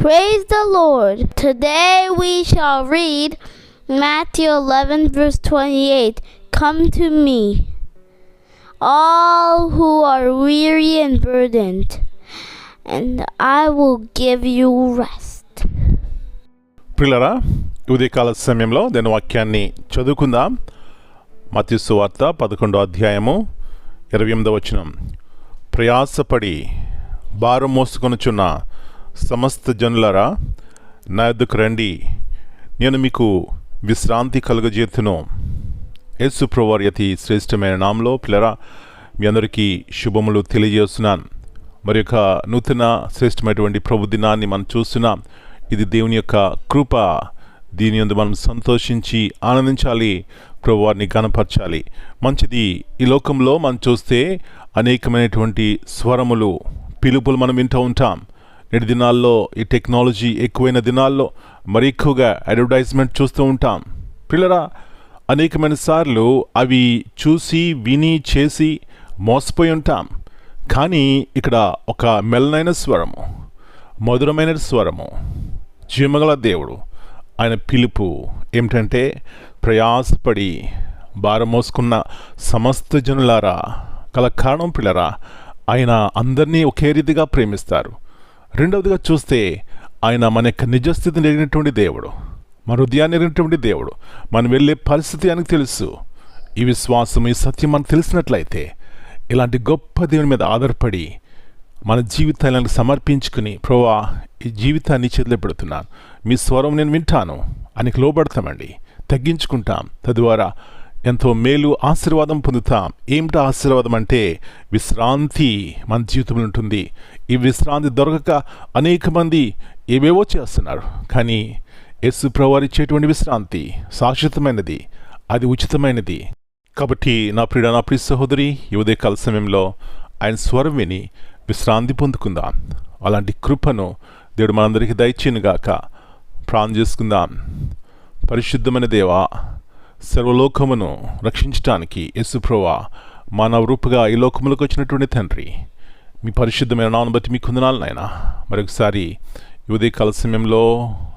Praise the Lord. Today we shall read Matthew 11 verse 28. Come to me, all who are weary and burdened, and I will give you rest. ప్రియులారా, ఉదయకాల సమయంలో నేను వాక్యాన్ని చదువుకుందాం. మత్తయి సువార్త 11వ అధ్యాయము 28వ వచనం. ప్రయాసపడి భారం మోసుకొనుచున్న సమస్త జనులారా, నా యొద్దకు రండి, నేను మీకు విశ్రాంతి కలుగజేతును. యేసు ప్రభువారి అతి శ్రేష్టమైన నామంలో పిల్లరా మీ అందరికీ శుభములు తెలియజేస్తున్నాను. మరి యొక్క నూతన శ్రేష్టమైనటువంటి ప్రభు దినాన్ని మనం చూస్తున్నాం. ఇది దేవుని యొక్క కృప. దీని యందు మనం సంతోషించి ఆనందించాలి, ప్రభువారిని గణపరచాలి. మంచిది. ఈ లోకంలో మనం చూస్తే అనేకమైనటువంటి స్వరములు, పిలుపులు మనం వింటూ ఉంటాం. నేటి దినాల్లో ఈ టెక్నాలజీ ఎక్కువైన దినాల్లో మరి ఎక్కువగా అడ్వర్టైజ్మెంట్ చూస్తూ ఉంటాం. పిల్లరా, అనేకమైన సార్లు అవి చూసి విని చేసి మోసపోయి ఉంటాం. కానీ ఇక్కడ ఒక మెల్లనైన స్వరము, మధురమైన స్వరము, జీవగల దేవుడు ఆయన పిలుపు ఏమిటంటే, ప్రయాసపడి భారం మోసుకున్న సమస్త జనులారా. గల కారణం పిల్లరా, ఆయన అందరినీ ఒకే రీతిగా ప్రేమిస్తారు. రెండవదిగా చూస్తే ఆయన మన యొక్క నిజస్థితిని ఎరిగినటువంటి దేవుడు, మన హృదయాన్ని ఎరిగినటువంటి దేవుడు. మనం వెళ్ళే పరిస్థితి ఆయనకు తెలుసు. ఈ విశ్వాసం, ఈ సత్యం మనకు తెలిసినట్లయితే ఇలాంటి గొప్ప దేవుని మీద ఆధారపడి మన జీవితాలను సమర్పించుకుని, ప్రభువా ఈ జీవితాన్ని చేతిలో పెడుతున్నాను, మీ స్వరం నేను వింటాను, ఆయనకు లోబడతామండి, తగ్గించుకుంటాం. తద్వారా ఎంతో మేలు, ఆశీర్వాదం పొందుతాం. ఏమిటా ఆశీర్వాదం అంటే విశ్రాంతి మన జీవితంలో ఉంటుంది. ఈ విశ్రాంతి దొరకక అనేక మంది ఏవేవో చేస్తున్నారు. కానీ యేసు ప్రభువారు ఇచ్చేటువంటి విశ్రాంతి శాశ్వతమైనది, అది ఉచితమైనది. కాబట్టి నా ప్రియ సహోదరి, ఈ ఉదయకాల సమయంలో ఆయన స్వరం విని విశ్రాంతి పొందుకుందాం. అలాంటి కృపను దేవుడు మనందరికీ దయచేయునుగాక. ప్రార్థన చేసుకుందాం. పరిశుద్ధమైన దేవా, సర్వలోకమును రక్షించటానికి యేసు ప్రభువా మానవ రూపుగా ఈ లోకములకు వచ్చినటువంటి తండ్రి, మీ పరిశుద్ధమైన నామమును బట్టి మీకు వందనాలు నాయనా. మరొకసారి ఈ ఉదయకాల సమయంలో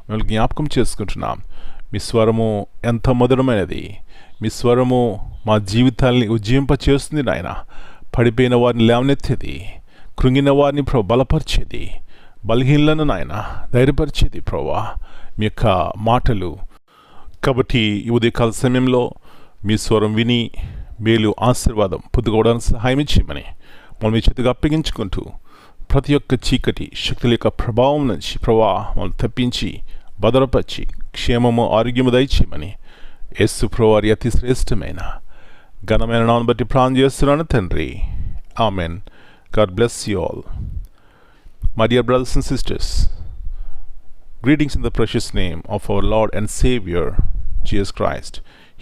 మిమ్మల్ని జ్ఞాపకం చేసుకుంటున్నాం. మీ స్వరము ఎంత మధురమైనది. మీ స్వరము మా జీవితాల్ని ఉజ్జీవింపచేస్తుంది నాయన. పడిపోయిన వారిని లేవనెత్తేది, కృంగిన వారిని బలపరిచేది, బలహీనలను నాయన ధైర్యపరిచేది ప్రభువా మీ యొక్క మాటలు. కాబట్టి ఈ ఉదయకాల సమయంలో మీ స్వరం విని మేలు, ఆశీర్వాదం పొందుకోవడానికి సహాయం ఇచ్చేయమని మనం మీ చేతిగా అప్పగించుకుంటూ, ప్రతి ఒక్క చీకటి శక్తుల యొక్క ప్రభావం నుంచి ప్రభువా మనం తప్పించి భద్రపరిచి క్షేమము, ఆరోగ్యము దయచేయమని యేసు ప్రభువారి అతి శ్రేష్టమైన ఘనమైన నామమును బట్టి ప్రార్థన చేస్తున్నాను తండ్రి. Amen. God bless you all. My dear brothers and sisters, greetings in the precious name of our Lord and Savior, Jesus Christ.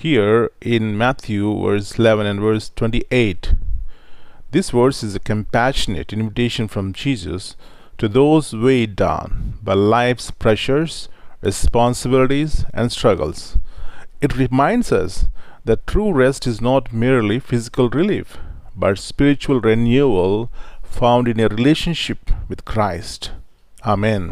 Here in Matthew verse 11 and verse 28, this verse is a compassionate invitation from Jesus to those weighed down by life's pressures, responsibilities and struggles. It reminds us that true rest is not merely physical relief, but spiritual renewal found in a relationship with Christ. Amen.